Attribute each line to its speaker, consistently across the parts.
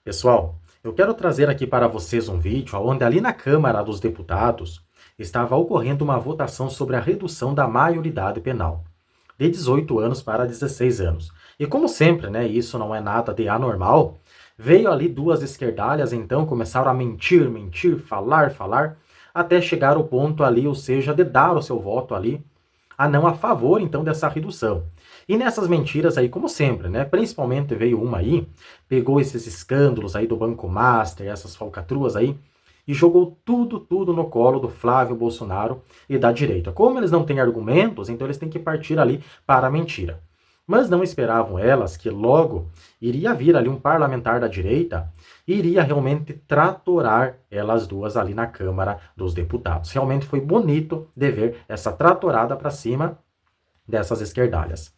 Speaker 1: Pessoal, eu quero trazer aqui para vocês um vídeo onde ali na Câmara dos Deputados estava ocorrendo uma votação sobre a redução da maioridade penal, de 18 anos para 16 anos. E como sempre, né, isso não é nada de anormal, veio ali duas esquerdalhas, então começaram a mentir, mentir, falar, até chegar ao ponto ali, ou seja, de dar o seu voto ali a não a favor, então, dessa redução. E nessas mentiras aí, como sempre, né? Principalmente veio uma aí, pegou esses escândalos aí do Banco Master, essas falcatruas aí, e jogou tudo no colo do Flávio Bolsonaro e da direita. Como eles não têm argumentos, então eles têm que partir ali para a mentira. Mas não esperavam elas que logo iria vir ali um parlamentar da direita e iria realmente tratorar elas duas ali na Câmara dos Deputados. Realmente foi bonito de ver essa tratorada para cima dessas esquerdalhas.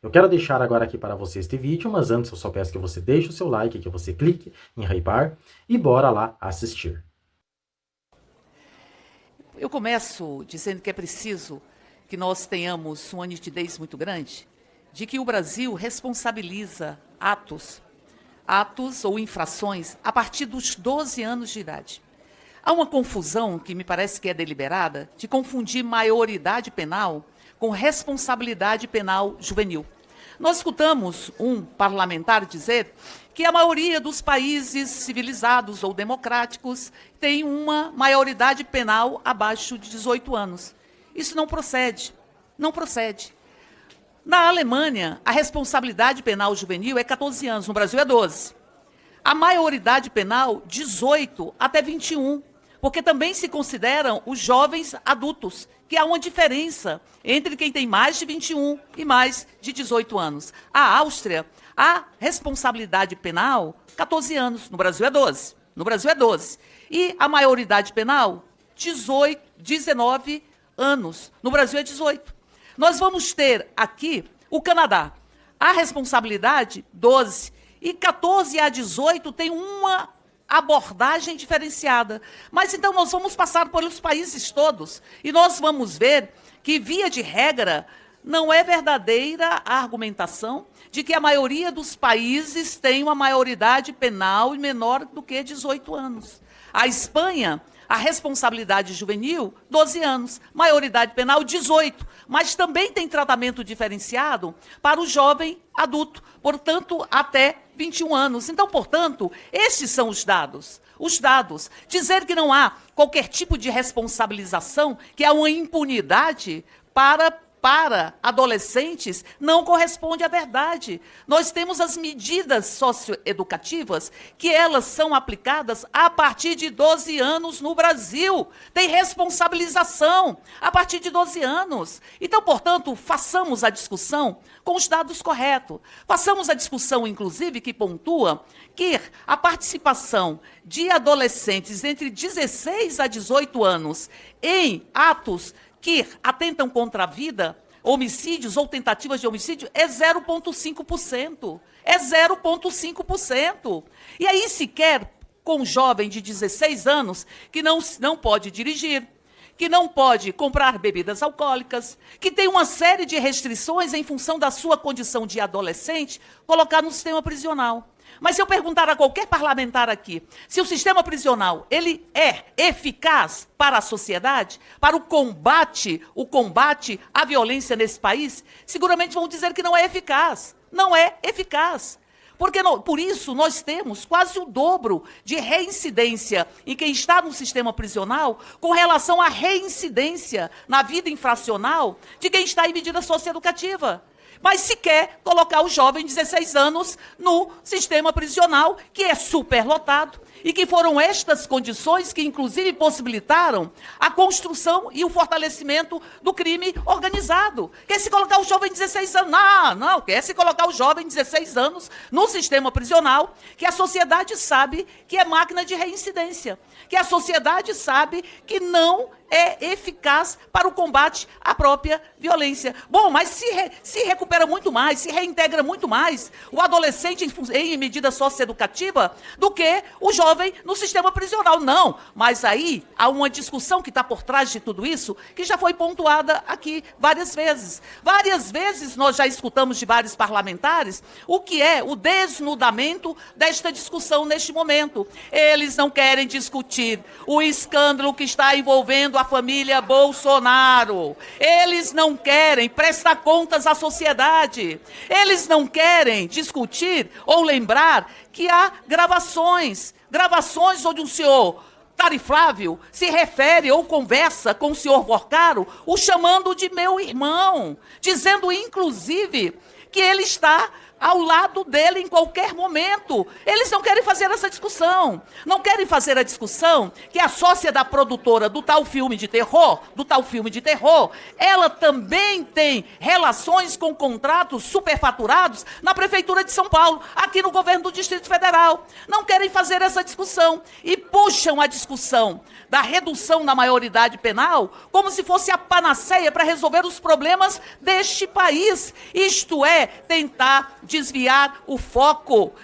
Speaker 1: Eu quero deixar agora aqui para você este vídeo, mas antes eu só peço que você deixe o seu like, que você clique em hypar e bora lá assistir.
Speaker 2: Eu começo dizendo que é preciso que nós tenhamos uma nitidez muito grande de que o Brasil responsabiliza atos ou infrações a partir dos 12 anos de idade. Há uma confusão, que me parece que é deliberada, de confundir maioridade penal com responsabilidade penal juvenil. Nós escutamos um parlamentar dizer que a maioria dos países civilizados ou democráticos tem uma maioridade penal abaixo de 18 anos. Isso não procede. Não procede. Na Alemanha, a responsabilidade penal juvenil é 14 anos, no Brasil é 12. A maioridade penal, 18 até 21, porque também se consideram os jovens adultos, que há uma diferença entre quem tem mais de 21 e mais de 18 anos. A Áustria, a responsabilidade penal, 14 anos, no Brasil é 12. No Brasil é 12. E a maioridade penal, 19 anos, no Brasil é 18. Nós vamos ter aqui o Canadá. A responsabilidade, 12. E 14 a 18 tem uma abordagem diferenciada. Mas então nós vamos passar pelos países todos e nós vamos ver que, via de regra, não é verdadeira a argumentação de que a maioria dos países tem uma maioridade penal menor do que 18 anos. A Espanha, a responsabilidade juvenil, 12 anos, maioridade penal, 18, mas também tem tratamento diferenciado para o jovem adulto, portanto, até 21 anos. Então, portanto, estes são os dados. Os dados. Dizer que não há qualquer tipo de responsabilização, que há uma impunidade para adolescentes, não corresponde à verdade. Nós temos as medidas socioeducativas que elas são aplicadas a partir de 12 anos no Brasil. Tem responsabilização a partir de 12 anos. Então, portanto, façamos a discussão com os dados corretos. Façamos a discussão, inclusive, que pontua que a participação de adolescentes entre 16 a 18 anos em atos que atentam contra a vida, homicídios ou tentativas de homicídio, é 0,5%. É 0,5%. E aí sequer com um jovem de 16 anos que não pode dirigir, que não pode comprar bebidas alcoólicas, que tem uma série de restrições em função da sua condição de adolescente, colocar no sistema prisional. Mas se eu perguntar a qualquer parlamentar aqui se o sistema prisional ele é eficaz para a sociedade, para o combate à violência nesse país, seguramente vão dizer que não é eficaz. Não é eficaz. Por isso, nós temos quase o dobro de reincidência em quem está no sistema prisional com relação à reincidência na vida infracional de quem está em medida socioeducativa. Mas se quer colocar o jovem de 16 anos no sistema prisional, que é superlotado, e que foram estas condições que, inclusive, possibilitaram a construção e o fortalecimento do crime organizado. Quer se colocar o jovem de 16 anos? Não, quer se colocar o jovem de 16 anos no sistema prisional, que a sociedade sabe que é máquina de reincidência, que a sociedade sabe que não é eficaz para o combate à própria violência. Bom, mas se recupera muito mais, se reintegra muito mais o adolescente em medida socioeducativa do que o jovem no sistema prisional. Não, mas aí há uma discussão que está por trás de tudo isso, que já foi pontuada aqui várias vezes. Várias vezes nós já escutamos de vários parlamentares o que é o desnudamento desta discussão neste momento. Eles não querem discutir o escândalo que está envolvendo a família Bolsonaro. Eles não querem prestar contas à sociedade. Eles não querem discutir ou lembrar que há gravações onde um senhor Tariflávio se refere ou conversa com o senhor Porcaro, o chamando de meu irmão, dizendo inclusive que ele está ao lado dele em qualquer momento. Eles não querem fazer essa discussão. Não querem fazer a discussão que a sócia da produtora do tal filme de terror, ela também tem relações com contratos superfaturados na Prefeitura de São Paulo, aqui no governo do Distrito Federal. Não querem fazer essa discussão e puxam a discussão da redução da maioridade penal como se fosse a panaceia para resolver os problemas deste país. Isto é, tentar desviar o foco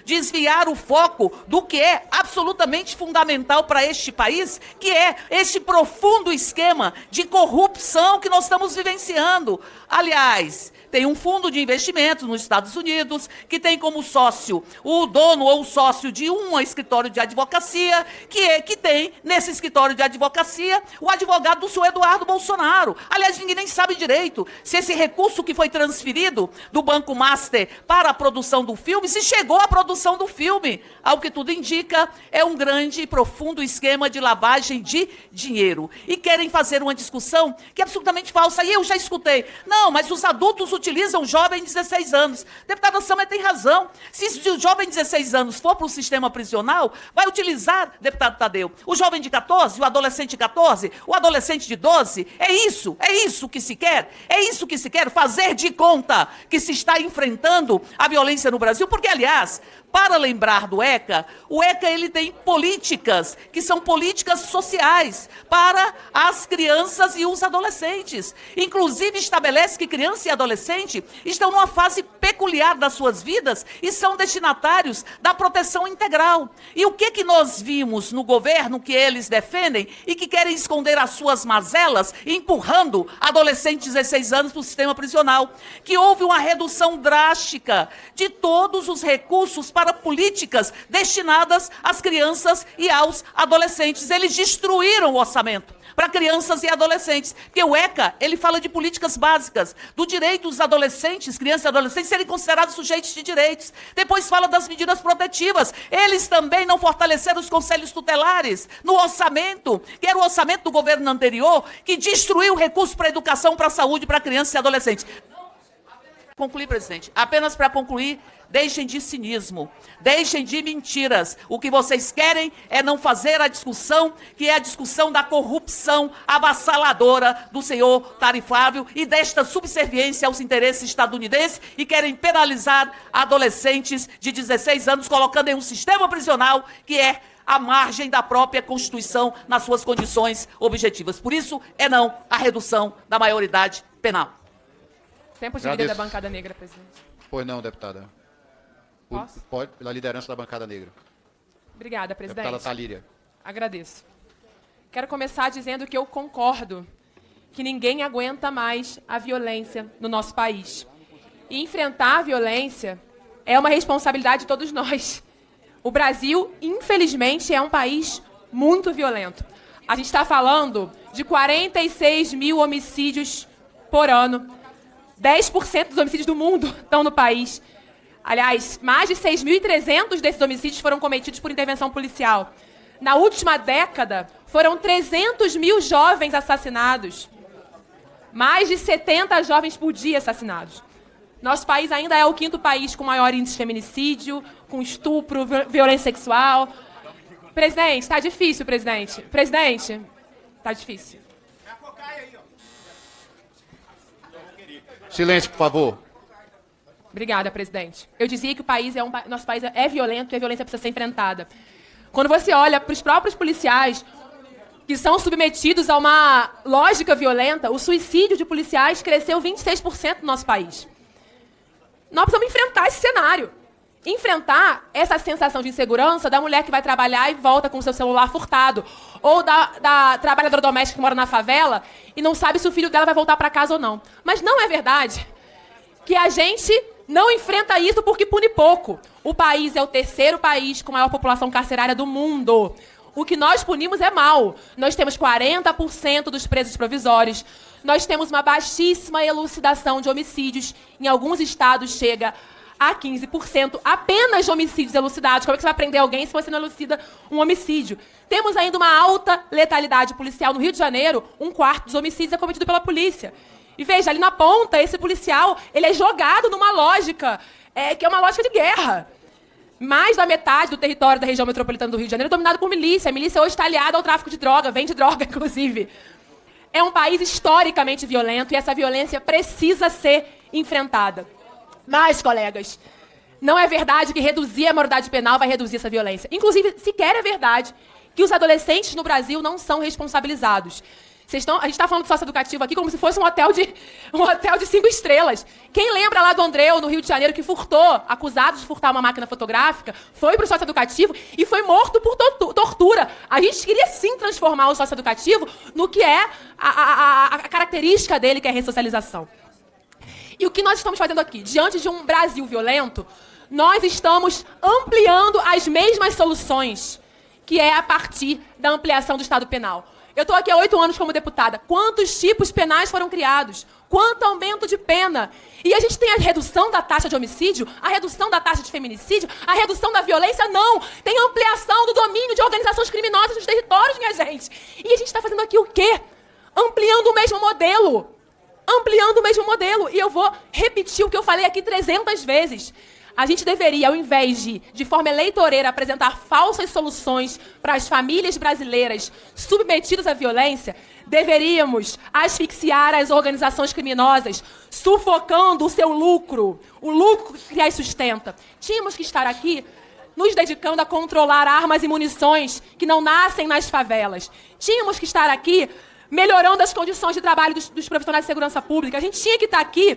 Speaker 2: do que é absolutamente fundamental para este país, que é este profundo esquema de corrupção que nós estamos vivenciando. Aliás, tem um fundo de investimentos nos Estados Unidos, que tem como sócio o dono ou o sócio de um escritório de advocacia, que tem nesse escritório de advocacia o advogado do senhor Eduardo Bolsonaro. Aliás, ninguém nem sabe direito se esse recurso que foi transferido do Banco Master para a produção do filme, se chegou à produção do filme. Ao que tudo indica, é um grande e profundo esquema de lavagem de dinheiro. E querem fazer uma discussão que é absolutamente falsa. E eu já escutei. Não, mas os adultos utilizam jovem de 16 anos. Deputada Sâmia tem razão. Se o jovem de 16 anos for para o sistema prisional, vai utilizar, deputado Tadeu, o jovem de 14, o adolescente de 14, o adolescente de 12. É isso que se quer. É isso que se quer, fazer de conta que se está enfrentando a violência no Brasil, porque, aliás, para lembrar do ECA, o ECA ele tem políticas, que são políticas sociais, para as crianças e os adolescentes. Inclusive, estabelece que criança e adolescente estão numa fase peculiar das suas vidas e são destinatários da proteção integral. E o que nós vimos no governo que eles defendem e que querem esconder as suas mazelas, empurrando adolescentes de 16 anos para o sistema prisional? Que houve uma redução drástica de todos os recursos para políticas destinadas às crianças e aos adolescentes. Eles destruíram o orçamento para crianças e adolescentes. Porque o ECA, ele fala de políticas básicas, do direito dos adolescentes, crianças e adolescentes, serem considerados sujeitos de direitos. Depois fala das medidas protetivas. Eles também não fortaleceram os conselhos tutelares no orçamento, que era o orçamento do governo anterior, que destruiu o recurso para a educação, para a saúde, para crianças e adolescentes. Concluir, presidente. Apenas para concluir, deixem de cinismo, deixem de mentiras. O que vocês querem é não fazer a discussão, que é a discussão da corrupção avassaladora do senhor Tariflávio e desta subserviência aos interesses estadunidenses, e querem penalizar adolescentes de 16 anos, colocando em um sistema prisional que é à margem da própria Constituição nas suas condições objetivas. Por isso, é não à redução da maioridade penal.
Speaker 3: Tempo de líder da bancada negra, presidente.
Speaker 4: Pois não, deputada.
Speaker 3: Posso?
Speaker 4: Pode, pela liderança da bancada negra.
Speaker 3: Obrigada, presidente.
Speaker 4: Deputada Talíria.
Speaker 3: Agradeço. Quero começar dizendo que eu concordo que ninguém aguenta mais a violência no nosso país. E enfrentar a violência é uma responsabilidade de todos nós. O Brasil, infelizmente, é um país muito violento. A gente está falando de 46 mil homicídios por ano. 10% dos homicídios do mundo estão no país. Aliás, mais de 6.300 desses homicídios foram cometidos por intervenção policial. Na última década, foram 300 mil jovens assassinados. Mais de 70 jovens por dia assassinados. Nosso país ainda é o 5º país com maior índice de feminicídio, com estupro, violência sexual. Presidente, está difícil, presidente. Presidente, está difícil.
Speaker 4: Silêncio, por favor.
Speaker 3: Obrigada, presidente. Eu dizia que nosso país é violento e a violência precisa ser enfrentada. Quando você olha para os próprios policiais, que são submetidos a uma lógica violenta, o suicídio de policiais cresceu 26% no nosso país. Nós precisamos enfrentar esse cenário. Enfrentar essa sensação de insegurança da mulher que vai trabalhar e volta com o seu celular furtado. Ou da trabalhadora doméstica que mora na favela e não sabe se o filho dela vai voltar para casa ou não. Mas não é verdade que a gente não enfrenta isso porque pune pouco. O país é o terceiro país com maior população carcerária do mundo. O que nós punimos é mal. Nós temos 40% dos presos provisórios. Nós temos uma baixíssima elucidação de homicídios. Em alguns estados chega a 15% apenas de homicídios elucidados. Como é que você vai prender alguém se você não elucida um homicídio? Temos ainda uma alta letalidade policial. No Rio de Janeiro, 1/4 dos homicídios é cometido pela polícia. E veja, ali na ponta, esse policial, ele é jogado numa lógica, que é uma lógica de guerra. Mais da metade do território da região metropolitana do Rio de Janeiro é dominado por milícia. A milícia hoje está aliada ao tráfico de droga, vende droga, inclusive. É um país historicamente violento e essa violência precisa ser enfrentada. Mas, colegas, não é verdade que reduzir a maioridade penal vai reduzir essa violência. Inclusive, sequer é verdade que os adolescentes no Brasil não são responsabilizados. A gente está falando de socioeducativo aqui como se fosse um hotel de 5 estrelas. Quem lembra lá do Andreu, no Rio de Janeiro, que furtou, acusado de furtar uma máquina fotográfica, foi para o socioeducativo e foi morto por tortura. A gente queria sim transformar o socioeducativo no que é a característica dele, que é a ressocialização. E o que nós estamos fazendo aqui? Diante de um Brasil violento, nós estamos ampliando as mesmas soluções, que é a partir da ampliação do Estado Penal. Eu estou aqui há 8 anos como deputada. Quantos tipos penais foram criados? Quanto aumento de pena? E a gente tem a redução da taxa de homicídio, a redução da taxa de feminicídio, a redução da violência? Não! Tem ampliação do domínio de organizações criminosas nos territórios, minha gente. E a gente está fazendo aqui o quê? Ampliando o mesmo modelo. Ampliando o mesmo modelo. E eu vou repetir o que eu falei aqui 300 vezes. A gente deveria, ao invés de forma eleitoreira, apresentar falsas soluções para as famílias brasileiras submetidas à violência, deveríamos asfixiar as organizações criminosas, sufocando o seu lucro, o lucro que as sustenta. Tínhamos que estar aqui nos dedicando a controlar armas e munições que não nascem nas favelas. Tínhamos que estar aqui melhorando as condições de trabalho dos profissionais de segurança pública. A gente tinha que estar aqui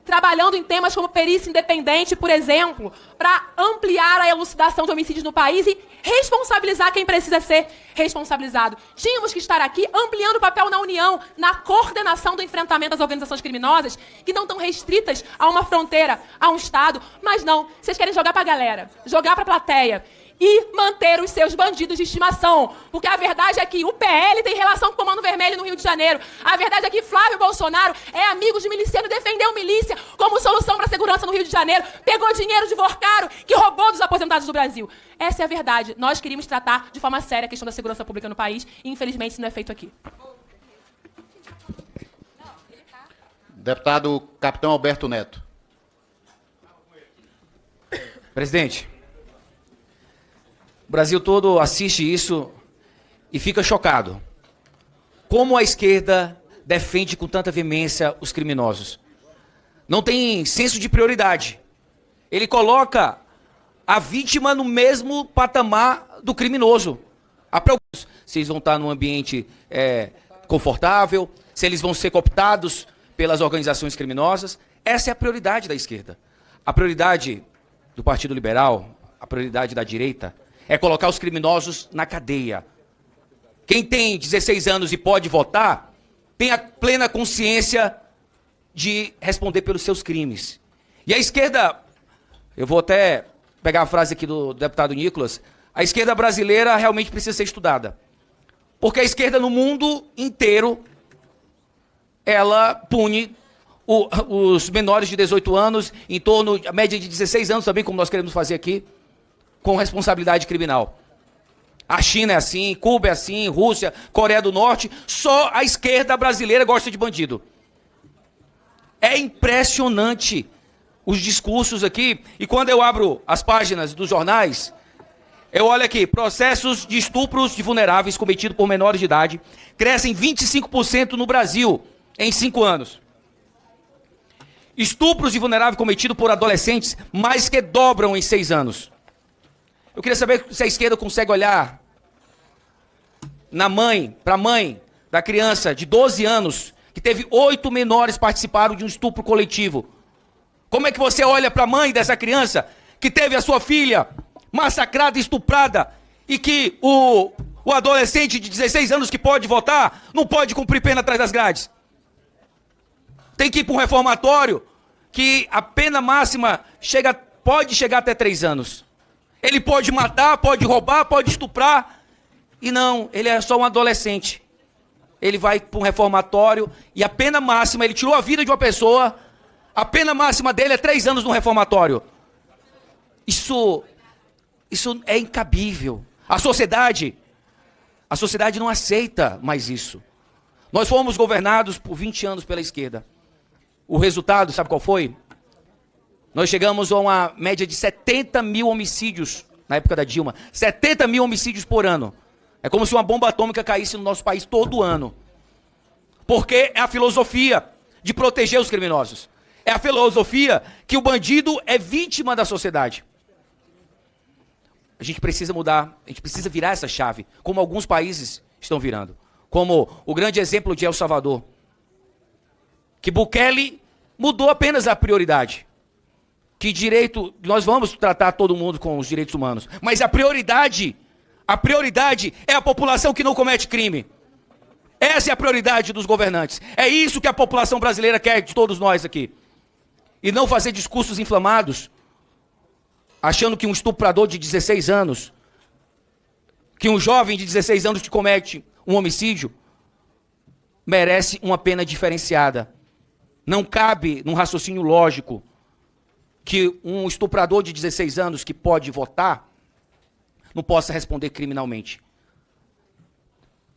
Speaker 3: trabalhando em temas como perícia independente, por exemplo, para ampliar a elucidação de homicídios no país e responsabilizar quem precisa ser responsabilizado. Tínhamos que estar aqui ampliando o papel na União, na coordenação do enfrentamento das organizações criminosas, que não estão restritas a uma fronteira, a um Estado. Mas não, vocês querem jogar para a galera, jogar para a plateia e manter os seus bandidos de estimação. Porque a verdade é que o PL tem relação com o Comando Vermelho no Rio de Janeiro. A verdade é que Flávio Bolsonaro é amigo de miliciano e defendeu milícia como solução para a segurança no Rio de Janeiro. Pegou dinheiro de Vorcaro, que roubou dos aposentados do Brasil. Essa é a verdade. Nós queríamos tratar de forma séria a questão da segurança pública no país e, infelizmente, isso não é feito aqui.
Speaker 4: Deputado Capitão Alberto Neto.
Speaker 5: Presidente, o Brasil todo assiste isso e fica chocado. Como a esquerda defende com tanta veemência os criminosos? Não tem senso de prioridade. Ele coloca a vítima no mesmo patamar do criminoso. Se eles vão estar num ambiente confortável, se eles vão ser cooptados pelas organizações criminosas. Essa é a prioridade da esquerda. A prioridade do Partido Liberal, a prioridade da direita, é colocar os criminosos na cadeia. Quem tem 16 anos e pode votar, tem a plena consciência de responder pelos seus crimes. E a esquerda, eu vou até pegar a frase aqui do deputado Nicolas, a esquerda brasileira realmente precisa ser estudada. Porque a esquerda no mundo inteiro, ela pune os menores de 18 anos, em torno, a média de 16 anos também, como nós queremos fazer aqui, com responsabilidade criminal. A China é assim, Cuba é assim, Rússia, Coreia do Norte, só a esquerda brasileira gosta de bandido. É impressionante os discursos aqui, e quando eu abro as páginas dos jornais, eu olho aqui, processos de estupros de vulneráveis cometidos por menores de idade crescem 25% no Brasil em 5 anos. Estupros de vulnerável cometidos por adolescentes mais que dobram em 6 anos. Eu queria saber se a esquerda consegue olhar para a mãe da criança de 12 anos, que teve 8 menores participaram de um estupro coletivo. Como é que você olha para a mãe dessa criança que teve a sua filha massacrada, estuprada, e que o adolescente de 16 anos que pode votar não pode cumprir pena atrás das grades? Tem que ir para um reformatório que a pena máxima pode chegar até 3 anos. Ele pode matar, pode roubar, pode estuprar. E não, ele é só um adolescente. Ele vai para um reformatório e a pena máxima, ele tirou a vida de uma pessoa, a pena máxima dele é 3 anos no reformatório. Isso é incabível. A sociedade não aceita mais isso. Nós fomos governados por 20 anos pela esquerda. O resultado, sabe qual foi? Nós chegamos a uma média de 70 mil homicídios na época da Dilma. 70 mil homicídios por ano. É como se uma bomba atômica caísse no nosso país todo ano. Porque é a filosofia de proteger os criminosos. É a filosofia que o bandido é vítima da sociedade. A gente precisa mudar, a gente precisa virar essa chave, como alguns países estão virando. Como o grande exemplo de El Salvador. Que Bukele mudou apenas a prioridade. Que direito, nós vamos tratar todo mundo com os direitos humanos, mas a prioridade é a população que não comete crime. Essa é a prioridade dos governantes. É isso que a população brasileira quer de todos nós aqui. E não fazer discursos inflamados, achando que um estuprador de 16 anos, que um jovem de 16 anos que comete um homicídio, merece uma pena diferenciada. Não cabe num raciocínio lógico que um estuprador de 16 anos que pode votar não possa responder criminalmente.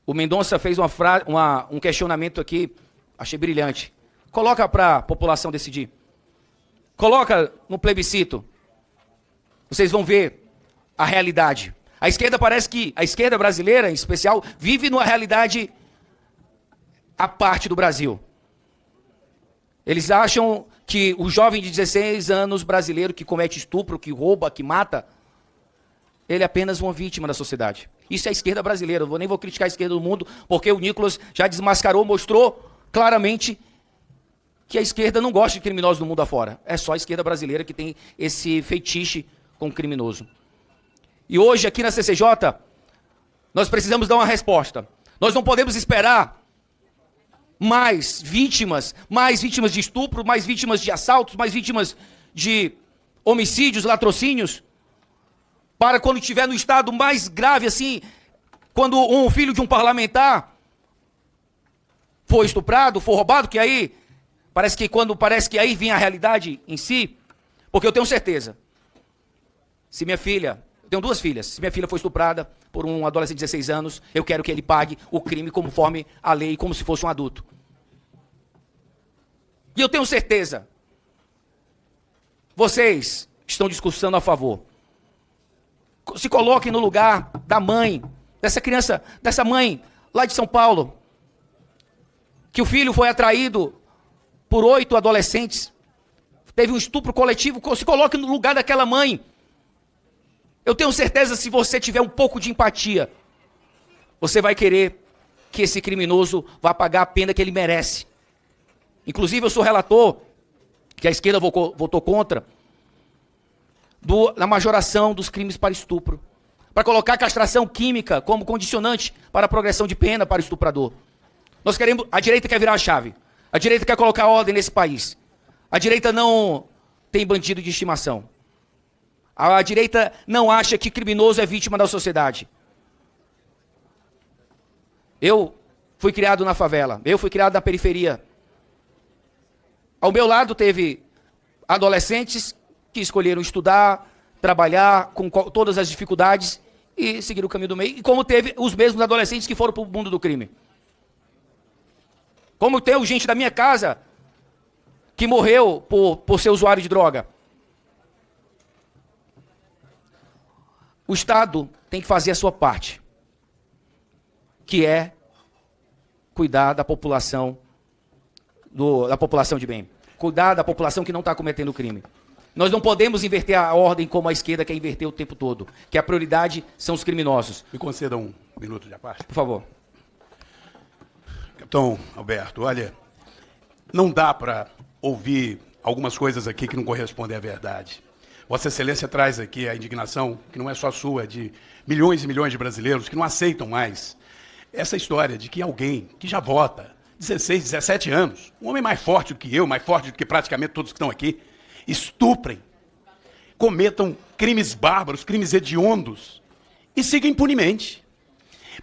Speaker 5: O Mendonça fez um questionamento aqui, achei brilhante. Coloca para a população decidir. Coloca no plebiscito. Vocês vão ver a realidade. A esquerda parece que, a esquerda brasileira em especial, vive numa realidade à parte do Brasil. Eles acham que o jovem de 16 anos brasileiro que comete estupro, que rouba, que mata, ele é apenas uma vítima da sociedade. Isso é a esquerda brasileira. Eu nem vou criticar a esquerda do mundo, porque o Nicolas já desmascarou, mostrou claramente que a esquerda não gosta de criminosos do mundo afora. É só a esquerda brasileira que tem esse fetiche com o criminoso. E hoje, aqui na CCJ, nós precisamos dar uma resposta. Nós não podemos esperar mais vítimas de estupro, mais vítimas de assaltos, mais vítimas de homicídios, latrocínios, para quando estiver no estado mais grave, assim, quando um filho de um parlamentar for estuprado, for roubado, que aí, parece que aí vem a realidade em si, porque eu tenho certeza, se minha filha, eu tenho 2 filhas, se minha filha for estuprada por um adolescente de 16 anos, eu quero que ele pague o crime conforme a lei, como se fosse um adulto. E eu tenho certeza, vocês estão discursando a favor. Se coloquem no lugar da mãe, dessa criança, dessa mãe lá de São Paulo, que o filho foi atraído por 8 adolescentes, teve um estupro coletivo. Se coloque no lugar daquela mãe. Eu tenho certeza, se você tiver um pouco de empatia, você vai querer que esse criminoso vá pagar a pena que ele merece. Inclusive, eu sou relator, que a esquerda votou contra, na majoração dos crimes para estupro, para colocar a castração química como condicionante para a progressão de pena para o estuprador. A direita quer virar a chave. A direita quer colocar ordem nesse país. A direita não tem bandido de estimação. A direita não acha que criminoso é vítima da sociedade. Eu fui criado na favela, eu fui criado na periferia. Ao meu lado teve adolescentes que escolheram estudar, trabalhar com todas as dificuldades e seguir o caminho do meio. E como teve os mesmos adolescentes que foram para o mundo do crime. Como tem gente da minha casa que morreu por ser usuário de droga. O Estado tem que fazer a sua parte, que é cuidar da população, da população de bem. Cuidar da população que não está cometendo crime. Nós não podemos inverter a ordem como a esquerda quer inverter o tempo todo, que a prioridade são os criminosos.
Speaker 6: Me conceda um minuto de parte?
Speaker 5: Por favor.
Speaker 6: Capitão Alberto, olha, não dá para ouvir algumas coisas aqui que não correspondem à verdade. Vossa Excelência traz aqui a indignação, que não é só sua, é de milhões e milhões de brasileiros que não aceitam mais essa história de que alguém que já vota 16, 17 anos, um homem mais forte do que eu, mais forte do que praticamente todos que estão aqui, estuprem, cometam crimes bárbaros, crimes hediondos e sigam impunemente.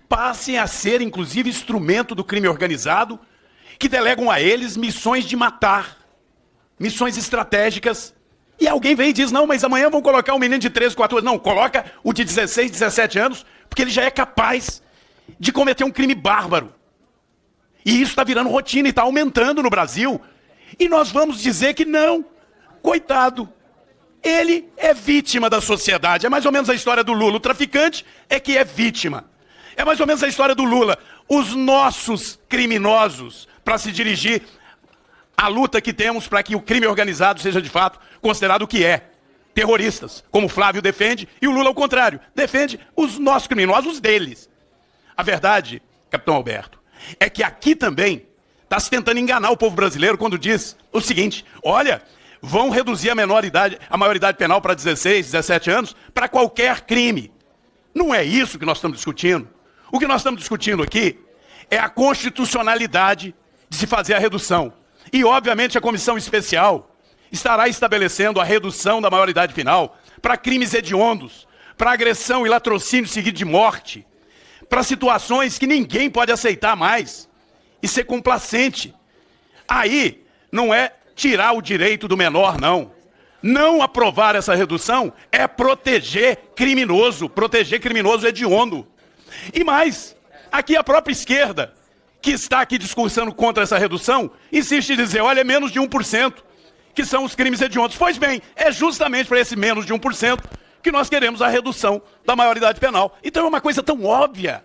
Speaker 6: Passem a ser, inclusive, instrumento do crime organizado, que delegam a eles missões de matar, missões estratégicas. E alguém vem e diz, não, mas amanhã vão colocar um menino de 13, 14 anos. Não, coloca o de 16, 17 anos, porque ele já é capaz de cometer um crime bárbaro. E isso está virando rotina e está aumentando no Brasil. E nós vamos dizer que não, coitado, ele é vítima da sociedade. É mais ou menos a história do Lula. O traficante é que é vítima. É mais ou menos a história do Lula. Os nossos criminosos, para se dirigir à luta que temos para que o crime organizado seja de fato considerado o que é. Terroristas, como o Flávio defende, e o Lula ao contrário, defende os nossos criminosos deles. A verdade, capitão Alberto, é que aqui também está se tentando enganar o povo brasileiro quando diz o seguinte, olha, vão reduzir a maioridade penal para 16, 17 anos para qualquer crime. Não é isso que nós estamos discutindo. O que nós estamos discutindo aqui é a constitucionalidade de se fazer a redução. E, obviamente, a comissão especial estará estabelecendo a redução da maioridade penal para crimes hediondos, para agressão e latrocínio seguido de morte, para situações que ninguém pode aceitar mais e ser complacente. Aí não é tirar o direito do menor, não. Não aprovar essa redução é proteger criminoso hediondo. E mais, aqui a própria esquerda, que está aqui discursando contra essa redução, insiste em dizer, olha, é menos de 1%, que são os crimes hediondos. Pois bem, é justamente para esse menos de 1% que nós queremos a redução da maioridade penal. Então é uma coisa tão óbvia,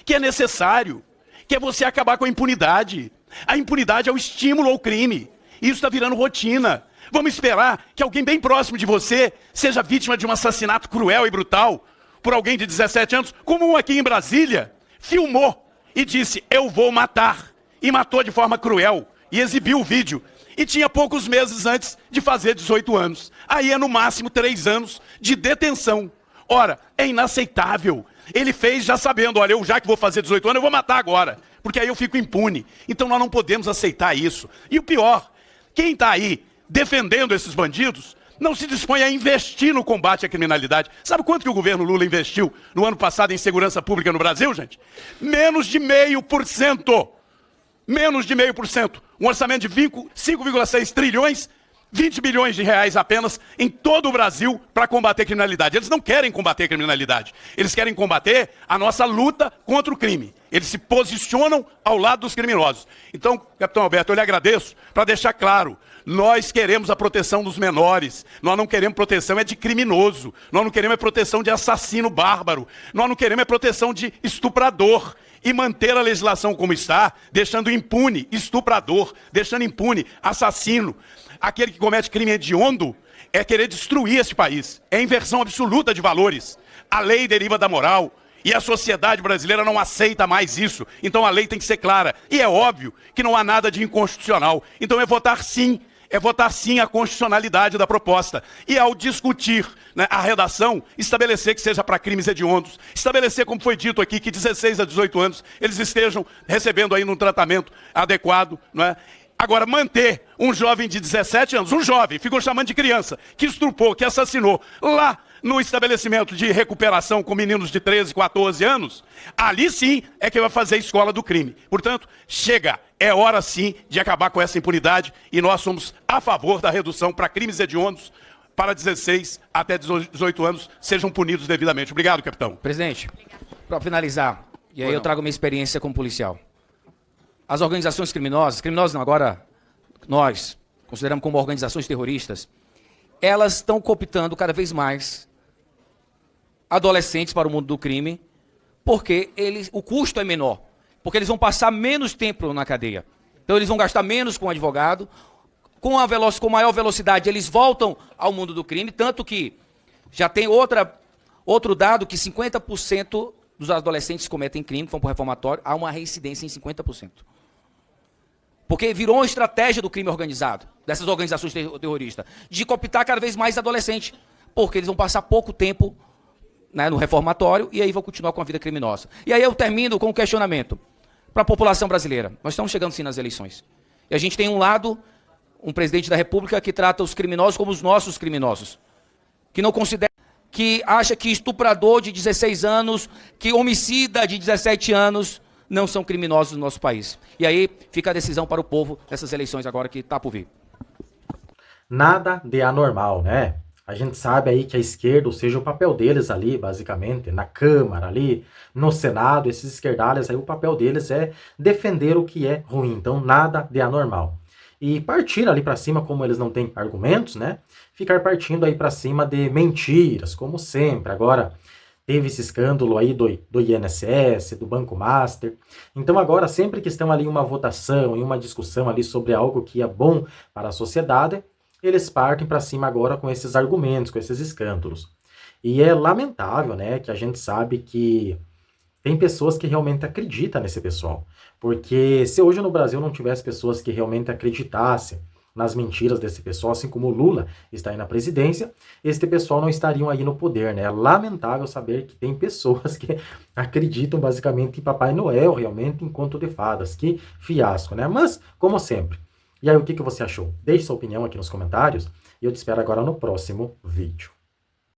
Speaker 6: que é necessário, que é você acabar com a impunidade. A impunidade é o estímulo ao crime. Isso está virando rotina. Vamos esperar que alguém bem próximo de você seja vítima de um assassinato cruel e brutal por alguém de 17 anos, como um aqui em Brasília, filmou e disse, eu vou matar. E matou de forma cruel e exibiu o vídeo. E tinha poucos meses antes de fazer 18 anos. Aí é no máximo 3 anos de detenção. Ora, é inaceitável. Ele fez já sabendo, olha, eu já que vou fazer 18 anos, eu vou matar agora. Porque aí eu fico impune. Então nós não podemos aceitar isso. E o pior, quem está aí defendendo esses bandidos não se dispõe a investir no combate à criminalidade. Sabe quanto que o governo Lula investiu no ano passado em segurança pública no Brasil, gente? Menos de 0,5%. Menos de 0,5%. Um orçamento de 5,6 trilhões, 20 bilhões de reais apenas em todo o Brasil para combater a criminalidade. Eles não querem combater a criminalidade. Eles querem combater a nossa luta contra o crime. Eles se posicionam ao lado dos criminosos. Então, capitão Alberto, eu lhe agradeço para deixar claro. Nós queremos a proteção dos menores. Nós não queremos proteção de criminoso. Nós não queremos proteção de assassino bárbaro. Nós não queremos proteção de estuprador. E manter a legislação como está, deixando impune estuprador, deixando impune assassino. Aquele que comete crime hediondo é querer destruir esse país. É inversão absoluta de valores. A lei deriva da moral. E a sociedade brasileira não aceita mais isso. Então a lei tem que ser clara. E é óbvio que não há nada de inconstitucional. Então é votar sim a constitucionalidade da proposta. E ao discutir, né, a redação, estabelecer que seja para crimes hediondos. Estabelecer, como foi dito aqui, que 16 a 18 anos eles estejam recebendo aí um tratamento adequado. Né? Agora, manter um jovem de 17 anos, um jovem, ficam chamando de criança, que estrupou, que assassinou, lá no estabelecimento de recuperação com meninos de 13, 14 anos, ali sim é que vai fazer a escola do crime. Portanto, chega, é hora sim de acabar com essa impunidade e nós somos a favor da redução para crimes hediondos para 16 até 18 anos sejam punidos devidamente. Obrigado, capitão.
Speaker 5: Presidente, para finalizar, e aí eu trago minha experiência como policial. As organizações criminosas não, agora nós consideramos como organizações terroristas, elas estão cooptando cada vez mais adolescentes para o mundo do crime, porque o custo é menor, porque eles vão passar menos tempo na cadeia. Então eles vão gastar menos com o advogado, com maior velocidade eles voltam ao mundo do crime, tanto que já tem outro dado que 50% dos adolescentes que cometem crime, que vão para o reformatório, há uma reincidência em 50%. Porque virou uma estratégia do crime organizado, dessas organizações terroristas, de cooptar cada vez mais adolescentes, porque eles vão passar pouco tempo, né, no reformatório e aí vão continuar com a vida criminosa. E aí eu termino com um questionamento para a população brasileira. Nós estamos chegando sim nas eleições. E a gente tem um lado, um presidente da República que trata os criminosos como os nossos criminosos, que não considera, que acha que estuprador de 16 anos, que homicida de 17 anos, não são criminosos no nosso país. E aí fica a decisão para o povo nessas eleições agora que está por vir.
Speaker 1: Nada de anormal, né? A gente sabe aí que a esquerda, ou seja, o papel deles ali, basicamente, na Câmara ali, no Senado, esses esquerdalhas aí, o papel deles é defender o que é ruim. Então, nada de anormal. E partir ali para cima, como eles não têm argumentos, né? Ficar partindo aí para cima de mentiras, como sempre. Agora, teve esse escândalo aí do INSS, do Banco Master. Então agora, sempre que estão ali em uma votação, em uma discussão ali sobre algo que é bom para a sociedade, eles partem para cima agora com esses argumentos, com esses escândalos. E é lamentável, né, que a gente sabe que tem pessoas que realmente acreditam nesse pessoal. Porque se hoje no Brasil não tivesse pessoas que realmente acreditassem nas mentiras desse pessoal, assim como o Lula está aí na presidência, este pessoal não estariam aí no poder, né? É lamentável saber que tem pessoas que acreditam basicamente em Papai Noel, realmente em conto de fadas. Que fiasco, né? Mas, como sempre. E aí, o que você achou? Deixe sua opinião aqui nos comentários e eu te espero agora no próximo vídeo.